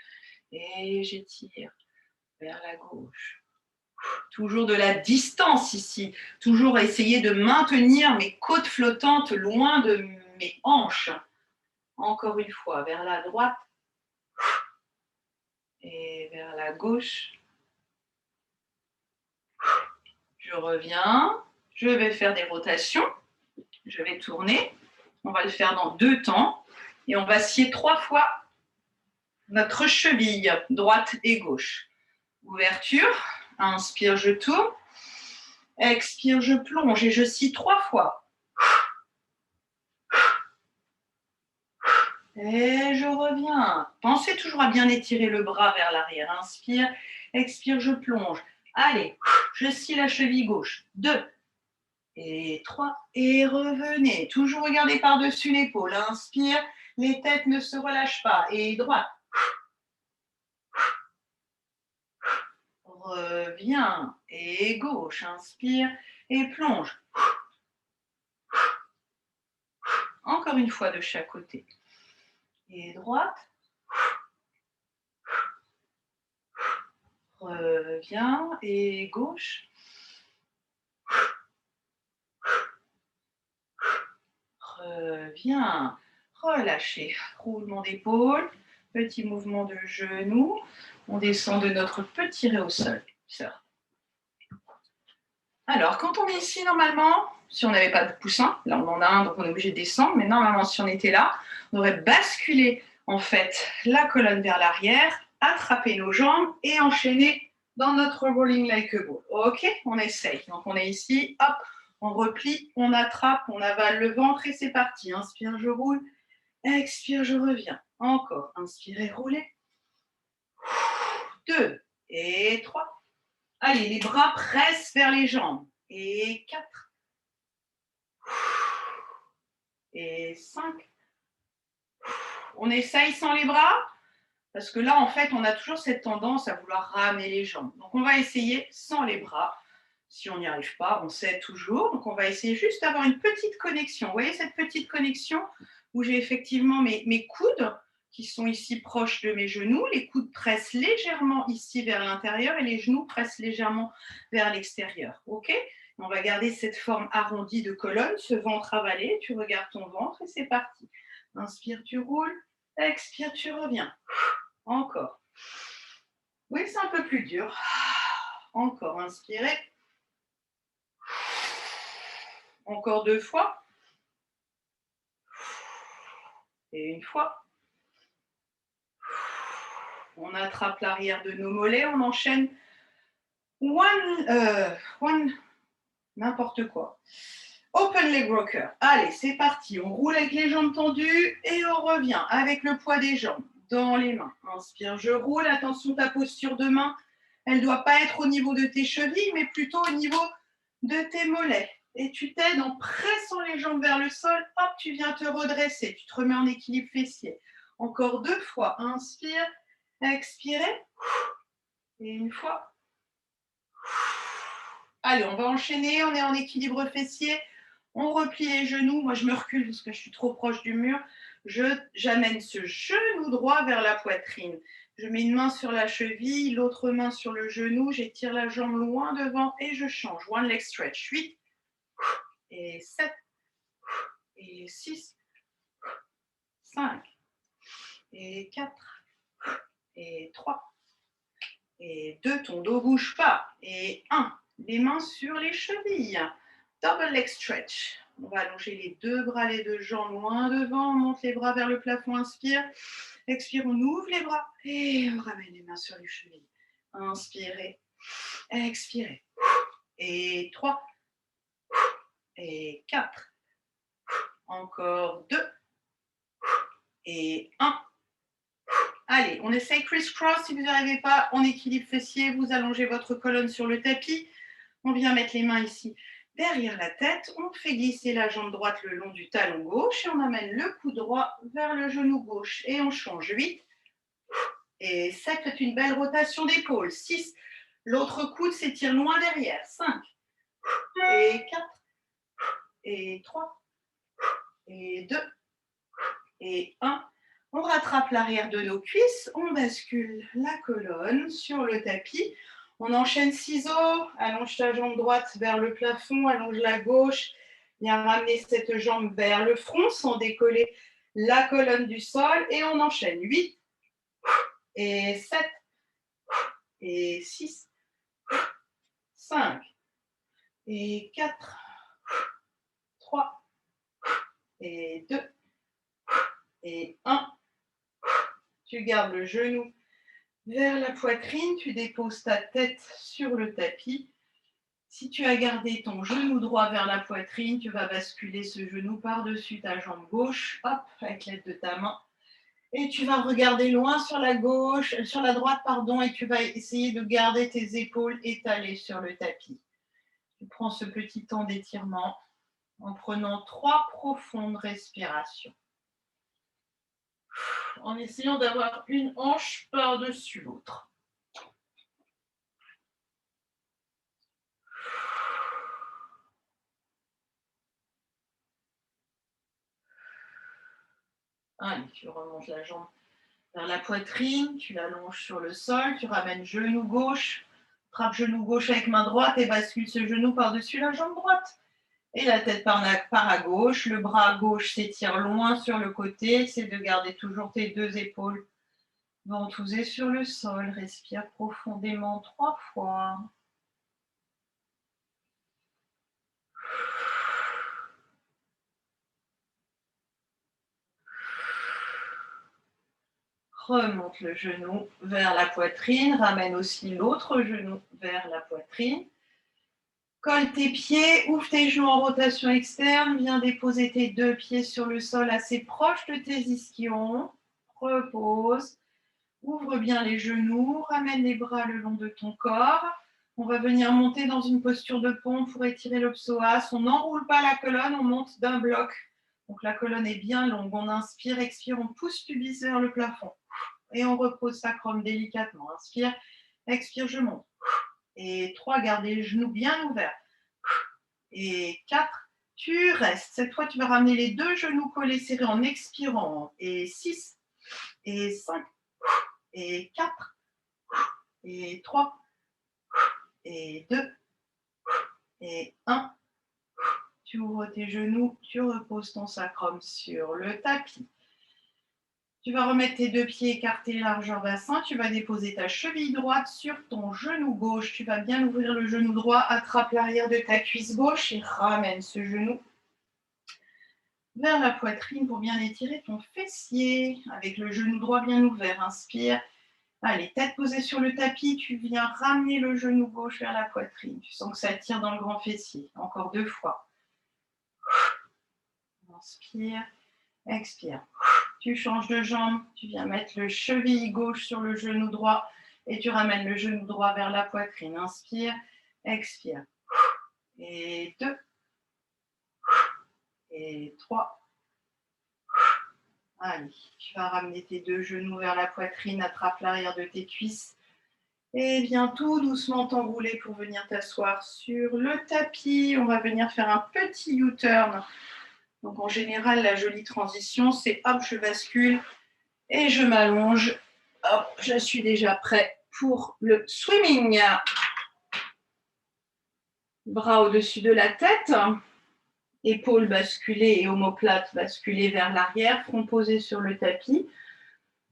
Et j'étire vers la gauche. Toujours de la distance ici. Toujours essayer de maintenir mes côtes flottantes loin de mes hanches. Encore une fois, vers la droite et vers la gauche. Je reviens. Je vais faire des rotations. Je vais tourner. On va le faire dans 2 temps. Et on va scier 3 fois notre cheville, droite et gauche. Ouverture. Inspire, je tourne. Expire, je plonge et je scie 3 fois. Et je reviens. Pensez toujours à bien étirer le bras vers l'arrière. Inspire, expire, je plonge. Allez, je scie la cheville gauche. 2 et 3 et revenez. Toujours regardez par-dessus l'épaule. Inspire, les têtes ne se relâchent pas. Et droite. Reviens. Et gauche. Inspire et plonge. Encore une fois de chaque côté. Et droite. Reviens. Et gauche. Reviens. Relâchez. Roulement d'épaule. Petit mouvement de genou. On descend de notre petit ré au sol. Ça. Alors, quand on est ici, normalement, si on n'avait pas de coussin, là on en a un, donc on est obligé de descendre, mais normalement, si on était là, on aurait basculé, en fait, la colonne vers l'arrière, attraper nos jambes et enchaîner dans notre rolling like a ball. Ok, on essaye. Donc, on est ici, hop, on replie, on attrape, on avale le ventre et c'est parti. Inspire, je roule. Expire, je reviens. Encore. Inspirez, roulez. 2 et 3. Allez, les bras pressent vers les jambes. Et 4. Et 5. On essaye sans les bras, parce que là, en fait, on a toujours cette tendance à vouloir ramener les jambes. Donc, on va essayer sans les bras. Si on n'y arrive pas, on sait toujours. Donc, on va essayer juste d'avoir une petite connexion. Vous voyez cette petite connexion où j'ai effectivement mes coudes qui sont ici proches de mes genoux. Les coudes pressent légèrement ici vers l'intérieur et les genoux pressent légèrement vers l'extérieur. OK ? On va garder cette forme arrondie de colonne, ce ventre avalé. Tu regardes ton ventre et c'est parti. Inspire, tu roules. Expire, tu reviens. Encore. Oui, c'est un peu plus dur. Encore, inspirez. Encore 2 fois. Et une fois. On attrape l'arrière de nos mollets, on enchaîne. One, n'importe quoi. Open leg rocker. Allez, c'est parti. On roule avec les jambes tendues et on revient avec le poids des jambes dans les mains. Inspire, je roule. Attention, ta posture de main, elle ne doit pas être au niveau de tes chevilles, mais plutôt au niveau de tes mollets. Et tu t'aides en pressant les jambes vers le sol. Hop, tu viens te redresser. Tu te remets en équilibre fessier. Encore 2 fois. Inspire, expirez. Et une fois. Allez, on va enchaîner. On est en équilibre fessier. On replie les genoux. Moi, je me recule parce que je suis trop proche du mur. J'amène ce genou droit vers la poitrine. Je mets une main sur la cheville, l'autre main sur le genou. J'étire la jambe loin devant et je change. One leg stretch. 8 et 7 et 6, 5 et 4 et 3 et 2. Ton dos ne bouge pas. Et 1. Les mains sur les chevilles. Double leg stretch. On va allonger les 2 bras, les 2 jambes loin devant. On monte les bras vers le plafond. Inspire. Expire, on ouvre les bras. Et on ramène les mains sur les chevilles. Inspirez. Expirez. Et 3. Et 4. Encore 2. Et 1. Allez, on essaye criss-cross. Si vous n'y arrivez pas, en équilibre fessier, vous allongez votre colonne sur le tapis. On vient mettre les mains ici derrière la tête. On fait glisser la jambe droite le long du talon gauche et on amène le coude droit vers le genou gauche. Et on change. 8 et 7. Faites une belle rotation d'épaule. 6. L'autre coude s'étire loin derrière. 5 et 4 et 3 et 2 et 1. On rattrape l'arrière de nos cuisses, on bascule la colonne sur le tapis. On enchaîne ciseaux, allonge ta jambe droite vers le plafond, allonge la gauche. Viens ramener cette jambe vers le front sans décoller la colonne du sol. Et on enchaîne 8 et 7 et 6, 5 et 4, 3 et 2 et 1. Tu gardes le genou vers la poitrine, tu déposes ta tête sur le tapis. Si tu as gardé ton genou droit vers la poitrine, tu vas basculer ce genou par-dessus ta jambe gauche, hop, avec l'aide de ta main. Et tu vas regarder loin sur la gauche, sur la droite, pardon, et tu vas essayer de garder tes épaules étalées sur le tapis. Tu prends ce petit temps d'étirement en prenant 3 profondes respirations. En essayant d'avoir une hanche par-dessus l'autre. Allez, tu remontes la jambe vers la poitrine, tu l'allonges sur le sol, tu ramènes genou gauche, frappe genou gauche avec main droite et bascule ce genou par-dessus la jambe droite. Et la tête part à gauche, le bras gauche s'étire loin sur le côté, essaie de garder toujours tes 2 épaules ventousées sur le sol. Respire profondément 3 fois. Remonte le genou vers la poitrine, ramène aussi l'autre genou vers la poitrine. Colle tes pieds, ouvre tes genoux en rotation externe, viens déposer tes 2 pieds sur le sol assez proche de tes ischions. Repose, ouvre bien les genoux, ramène les bras le long de ton corps. On va venir monter dans une posture de pompe pour étirer le psoas. On n'enroule pas la colonne, on monte d'un bloc. Donc la colonne est bien longue. On inspire, expire, on pousse pubis vers le plafond. Et on repose sacrum délicatement. Inspire, expire, je monte. Et 3, gardez les genoux bien ouverts. Et 4, tu restes. Cette fois, tu vas ramener les 2 genoux collés serrés en expirant. Et 6, et 5, et 4, et 3, et 2, Et 1. Tu ouvres tes genoux, tu reposes ton sacrum sur le tapis. Tu vas remettre tes deux pieds écartés largeur bassin. Tu vas déposer ta cheville droite sur ton genou gauche. Tu vas bien ouvrir le genou droit, attrape l'arrière de ta cuisse gauche et ramène ce genou vers la poitrine pour bien étirer ton fessier. Avec le genou droit bien ouvert, inspire. Allez, tête posée sur le tapis, tu viens ramener le genou gauche vers la poitrine. Tu sens que ça tire dans le grand fessier. Encore 2 fois. Inspire, expire. Tu changes de jambe, tu viens mettre le cheville gauche sur le genou droit et tu ramènes le genou droit vers la poitrine. Inspire, expire. Et 2. Et 3. Allez, tu vas ramener tes deux genoux vers la poitrine, attrape l'arrière de tes cuisses et viens tout doucement t'enrouler pour venir t'asseoir sur le tapis. On va venir faire un petit U-turn. Donc en général, la jolie transition, c'est hop, je bascule et je m'allonge. Hop, je suis déjà prêt pour le swimming. Bras au-dessus de la tête, épaules basculées et omoplates basculées vers l'arrière, front posé sur le tapis.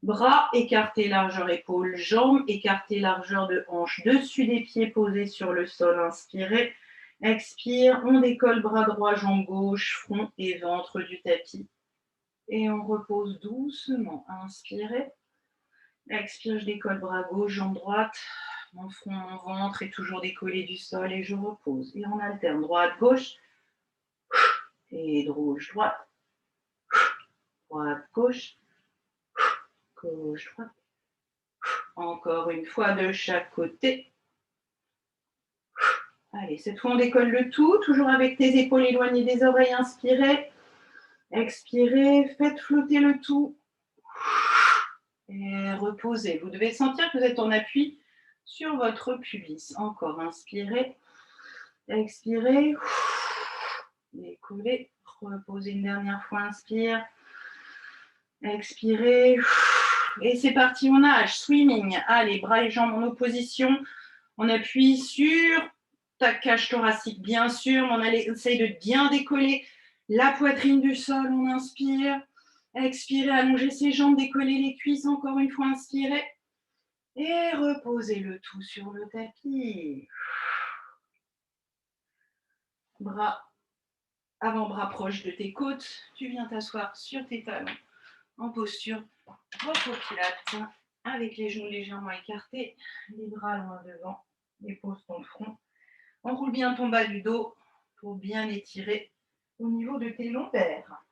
Bras écartés, largeur épaules, jambes écartées, largeur de hanche, dessus des pieds posés sur le sol, inspirez. Expire, on décolle bras droit, jambe gauche, front et ventre du tapis. Et on repose doucement. Inspirez. Expire, je décolle bras gauche, jambe droite. Mon front, mon ventre est toujours décollé du sol et je repose. Et on alterne droite, gauche. Et gauche, droite. Droite, gauche. Gauche, droite. Encore une fois de chaque côté. Allez, cette fois, on décolle le tout, toujours avec tes épaules éloignées des oreilles. Inspirez, expirez, faites flotter le tout. Et reposez. Vous devez sentir que vous êtes en appui sur votre pubis. Encore, inspirez, expirez, décollez, reposez une dernière fois, inspire, expirez. Et c'est parti, on nage, swimming. Allez, bras et jambes en opposition. On appuie sur ta cage thoracique, bien sûr. On essaye de bien décoller la poitrine du sol. On inspire. Expirez, allongez ses jambes, décollez les cuisses. Encore une fois, inspirez. Et reposez le tout sur le tapis. Bras, avant-bras proche de tes côtes. Tu viens t'asseoir sur tes talons en posture repos-pilates avec les genoux légèrement écartés, les bras loin devant. Dépose ton front. Enroule bien ton bas du dos pour bien étirer au niveau de tes lombaires.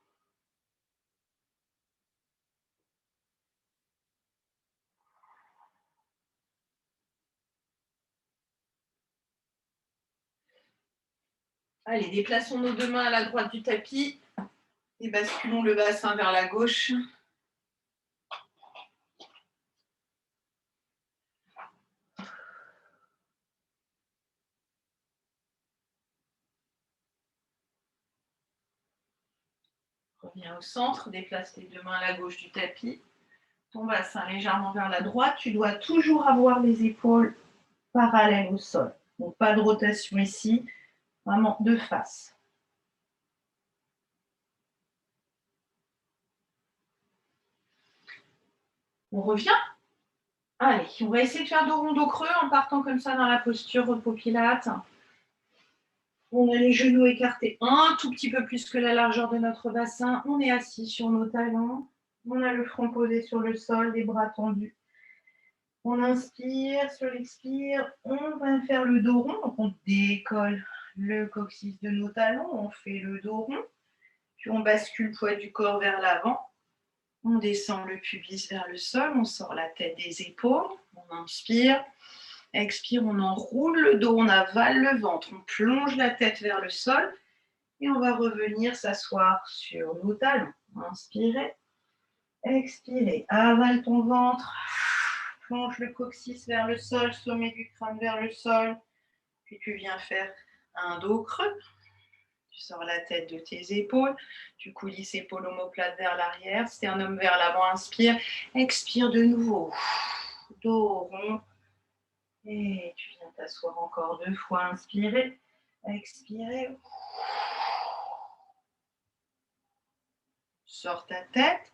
Allez, déplaçons nos deux mains à la droite du tapis et basculons le bassin vers la gauche. Reviens au centre, déplace tes deux mains à la gauche du tapis. Ton bassin légèrement vers la droite. Tu dois toujours avoir les épaules parallèles au sol. Donc pas de rotation ici, vraiment de face. On revient. Allez, on va essayer de faire dos rond, dos creux en partant comme ça dans la posture repos-pilates. On a les genoux écartés un tout petit peu plus que la largeur de notre bassin. On est assis sur nos talons. On a le front posé sur le sol, les bras tendus. On inspire, sur l'expire, on va faire le dos rond. Donc on décolle le coccyx de nos talons, on fait le dos rond. Puis on bascule le poids du corps vers l'avant. On descend le pubis vers le sol, on sort la tête des épaules. On inspire. Expire, on enroule le dos, on avale le ventre, on plonge la tête vers le sol et on va revenir s'asseoir sur nos talons. Inspirez, expirez, avale ton ventre, plonge le coccyx vers le sol, sommet du crâne vers le sol, puis tu viens faire un dos creux. Tu sors la tête de tes épaules, tu coulisses épaules omoplates vers l'arrière, sternum vers l'avant, inspire, expire de nouveau, dos rond. Et tu viens t'asseoir encore 2 fois, inspirez. Expirez. Sors ta tête.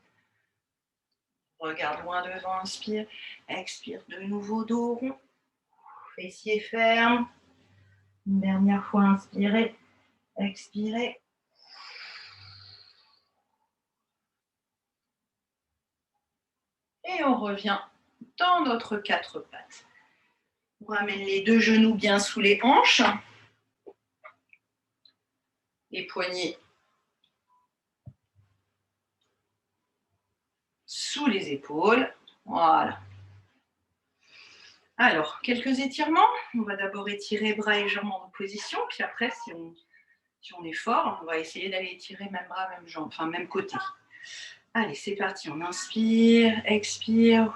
Regarde loin devant, inspire. Expire de nouveau, dos rond. Fessiers fermes. Une dernière fois, inspirez. Expirez. Et on revient dans notre quatre pattes. On ramène les deux genoux bien sous les hanches. Les poignets sous les épaules. Voilà. Alors, quelques étirements. On va d'abord étirer bras et jambes en opposition. Puis après, si on est fort, on va essayer d'aller étirer même bras, même jambes, enfin même côté. Allez, c'est parti. On inspire, expire.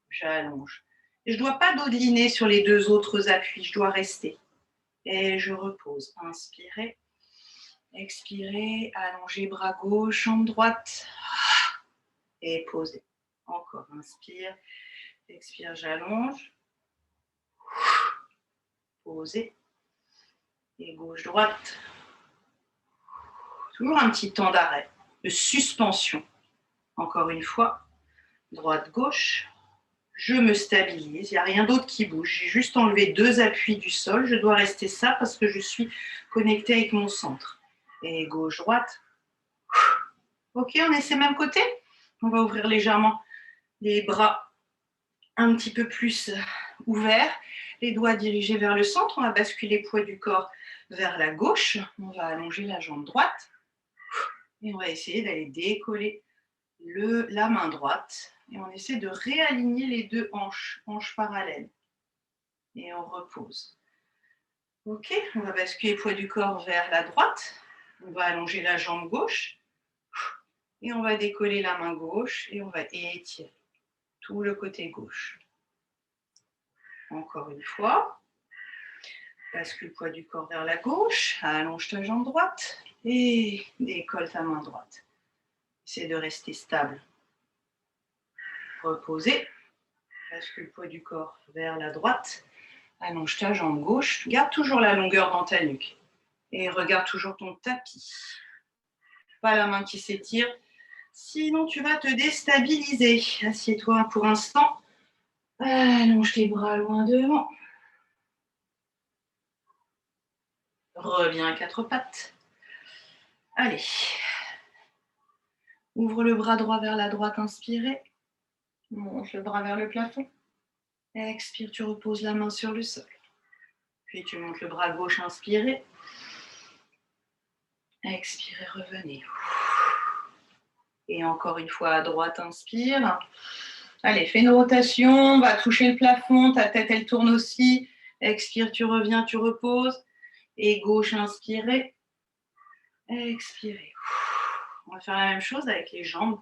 J'allonge. Je ne dois pas dodeliner sur les deux autres appuis. Je dois rester. Et je repose. Inspirez. Expirez. Allongez bras gauche, jambe droite. Et posez. Encore. Inspire. Expire, j'allonge. Posez. Et gauche-droite. Toujours un petit temps d'arrêt, de suspension. Encore une fois. Droite-gauche. Je me stabilise. Il n'y a rien d'autre qui bouge. J'ai juste enlevé deux appuis du sol. Je dois rester ça parce que je suis connectée avec mon centre. Et gauche-droite. Ok, on essaie même côté. On va ouvrir légèrement les bras un petit peu plus ouverts. Les doigts dirigés vers le centre. On va basculer le poids du corps vers la gauche. On va allonger la jambe droite. Et on va essayer d'aller décoller la main droite. Et on essaie de réaligner les deux hanches parallèles. Et on repose. Ok, on va basculer le poids du corps vers la droite. On va allonger la jambe gauche. Et on va décoller la main gauche. Et on va étirer tout le côté gauche. Encore une fois. Bascule le poids du corps vers la gauche. Allonge ta jambe droite. Et décolle ta main droite. Essaie de rester stable. Reposer. Bascule le poids du corps vers la droite. Allonge ta jambe gauche. Garde toujours la longueur dans ta nuque. Et regarde toujours ton tapis. Pas la main qui s'étire. Sinon, tu vas te déstabiliser. Assieds-toi pour un instant. Allonge tes bras loin devant. Reviens à quatre pattes. Allez. Ouvre le bras droit vers la droite, inspirez. Monte le bras vers le plafond. Expire, tu reposes la main sur le sol. Puis tu montes le bras gauche, inspirez. Expirez, revenez. Et encore une fois à droite, inspire. Allez, fais une rotation, on va toucher le plafond, ta tête elle tourne aussi. Expire, tu reviens, tu reposes. Et gauche, inspirez. Expirez. On va faire la même chose avec les jambes.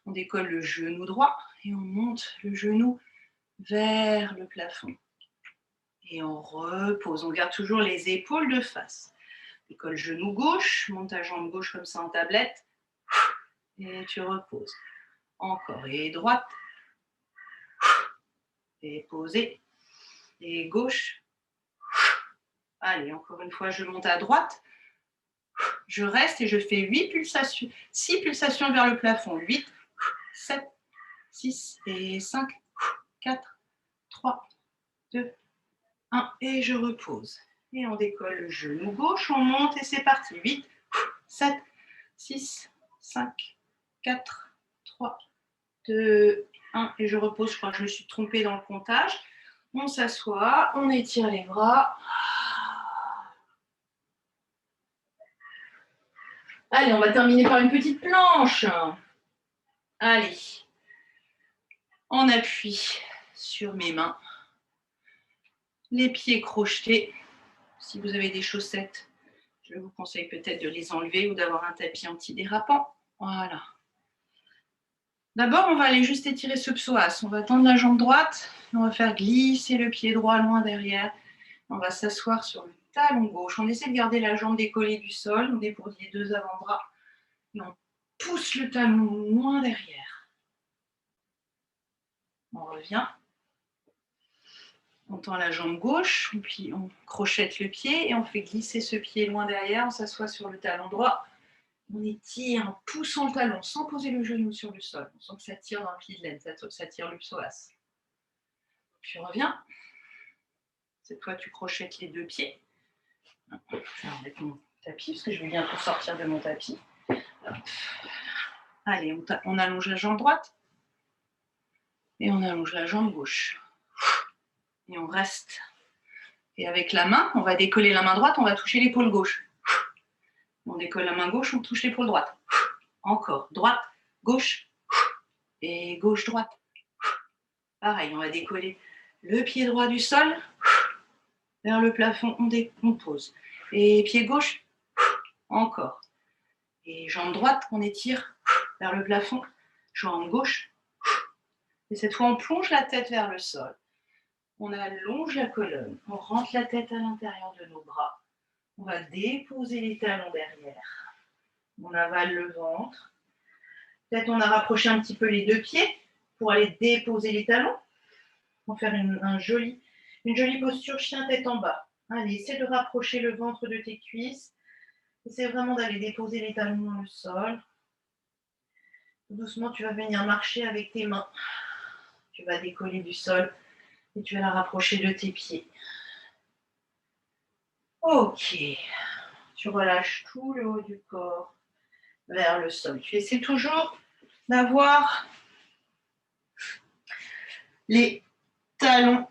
On décolle le genou droit et on monte le genou vers le plafond. Et on repose. On garde toujours les épaules de face. Décolle genou gauche, monte ta jambe gauche comme ça en tablette. Et tu reposes. Encore. Et droite. Et posé. Et gauche. Allez, encore une fois, je monte à droite. Je reste et je fais 8 pulsations. 6 pulsations vers le plafond. 8, 7, 6 et 5, 4, 3, 2, 1. Et je repose. Et on décolle le genou gauche, on monte et c'est parti. 8, 7, 6, 5, 4, 3, 2, 1. Et je repose. Je crois que je me suis trompée dans le comptage. On s'assoit, on étire les bras. Allez, on va terminer par une petite planche. Allez. On appuie sur mes mains. Les pieds crochetés. Si vous avez des chaussettes, je vous conseille peut-être de les enlever ou d'avoir un tapis antidérapant. Voilà. D'abord, on va aller juste étirer ce psoas. On va tendre la jambe droite. On va faire glisser le pied droit loin derrière. On va s'asseoir sur le talon gauche. On essaie de garder la jambe décollée du sol. On dépourse les deux avant-bras. Et on pousse le talon loin derrière. On revient. On tend la jambe gauche, puis on crochette le pied et on fait glisser ce pied loin derrière, on s'assoit sur le talon droit. On étire en poussant le talon sans poser le genou sur le sol. On sent que ça tire dans le pied de laine, ça tire le psoas. Tu reviens. Cette fois, tu crochettes les deux pieds. Je vais remettre mon tapis parce que je vais bientôt sortir de mon tapis. Allez, on allonge la jambe droite et on allonge la jambe gauche. Et on reste. Et avec la main, on va décoller la main droite, on va toucher l'épaule gauche. On décolle la main gauche, on touche l'épaule droite. Encore, droite, gauche et gauche, droite. Pareil, on va décoller le pied droit du sol vers le plafond, on décompose. Et pied gauche, encore. Et jambe droite, on étire vers le plafond, jambe gauche. Et cette fois, on plonge la tête vers le sol. On allonge la colonne, on rentre la tête à l'intérieur de nos bras. On va déposer les talons derrière. On avale le ventre. Peut-être on a rapproché un petit peu les deux pieds pour aller déposer les talons. On va faire une jolie posture chien tête en bas. Allez, essaie de rapprocher le ventre de tes cuisses. Essaie vraiment d'aller déposer les talons dans le sol. Doucement, tu vas venir marcher avec tes mains. Tu vas décoller du sol et tu vas la rapprocher de tes pieds. Ok. Tu relâches tout le haut du corps vers le sol. Tu essaies toujours d'avoir les talons,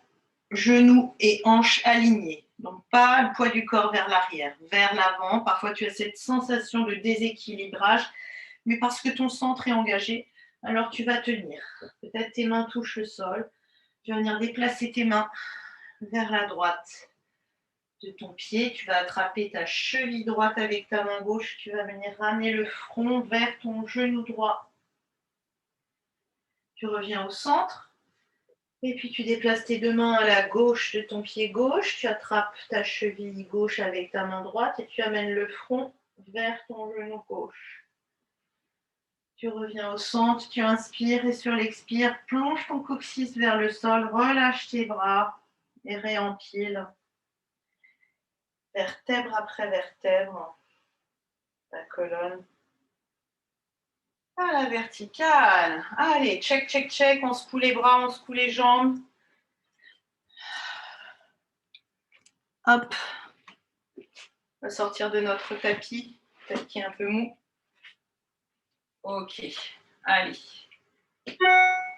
genoux et hanches alignés. Donc pas le poids du corps vers l'arrière, vers l'avant. Parfois tu as cette sensation de déséquilibrage, mais parce que ton centre est engagé, alors tu vas tenir. Peut-être tes mains touchent le sol. Tu vas venir déplacer tes mains vers la droite de ton pied. Tu vas attraper ta cheville droite avec ta main gauche. Tu vas venir ramener le front vers ton genou droit. Tu reviens au centre. Et puis tu déplaces tes deux mains à la gauche de ton pied gauche. Tu attrapes ta cheville gauche avec ta main droite et tu amènes le front vers ton genou gauche. Tu reviens au centre, tu inspires et sur l'expire, plonge ton coccyx vers le sol, relâche tes bras et réempile. Vertèbre après vertèbre, ta colonne à la verticale. Allez, check, check, check, on secoue les bras, on secoue les jambes. Hop, on va sortir de notre tapis, peut-être qu'il est un peu mou. Ok, allez.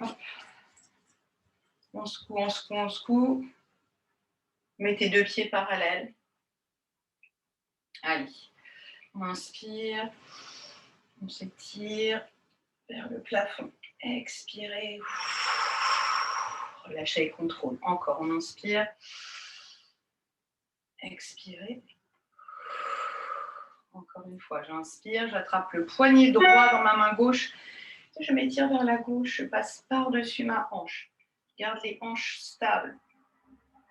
Hop. On secoue, on secoue, on secoue. Mets tes deux pieds parallèles. Allez, on inspire, on s'étire vers le plafond. Expirez. Relâchez et contrôle. Encore, on inspire. Expirez. Encore une fois, j'inspire, j'attrape le poignet droit dans ma main gauche. Je m'étire vers la gauche, je passe par-dessus ma hanche. Garde les hanches stables.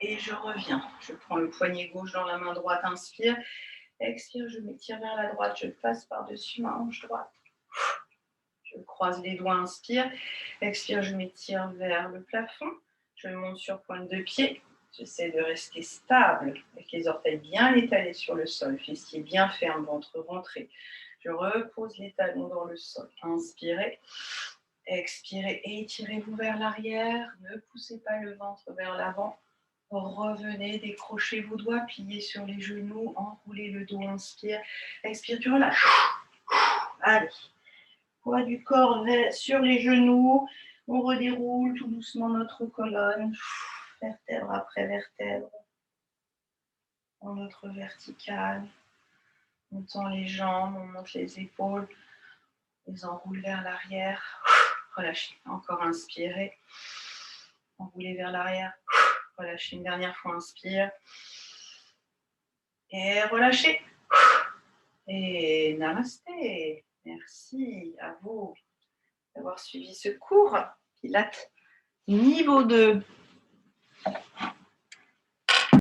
Et je reviens. Je prends le poignet gauche dans la main droite, inspire. Expire, je m'étire vers la droite, je passe par-dessus ma hanche droite. Je croise les doigts, inspire. Expire, je m'étire vers le plafond. Je monte sur pointe de pied. J'essaie de rester stable avec les orteils bien étalés sur le sol. Fessier bien ferme, ventre rentré. Je repose les talons dans le sol. Inspirez. Expirez et étirez-vous vers l'arrière. Ne poussez pas le ventre vers l'avant. Revenez, décrochez vos doigts, pliez sur les genoux, enroulez le dos, inspire. Expire, tu relâches. Allez. Poids du corps sur les genoux. On redéroule tout doucement notre colonne. Vertèbre après vertèbre. En notre verticale. On tend les jambes, on monte les épaules. Les enroule vers l'arrière. Relâchez. Encore inspirez. Enroulez vers l'arrière. Relâchez une dernière fois, inspire. Et relâchez. Et namasté. Merci à vous d'avoir suivi ce cours. Pilates niveau 2.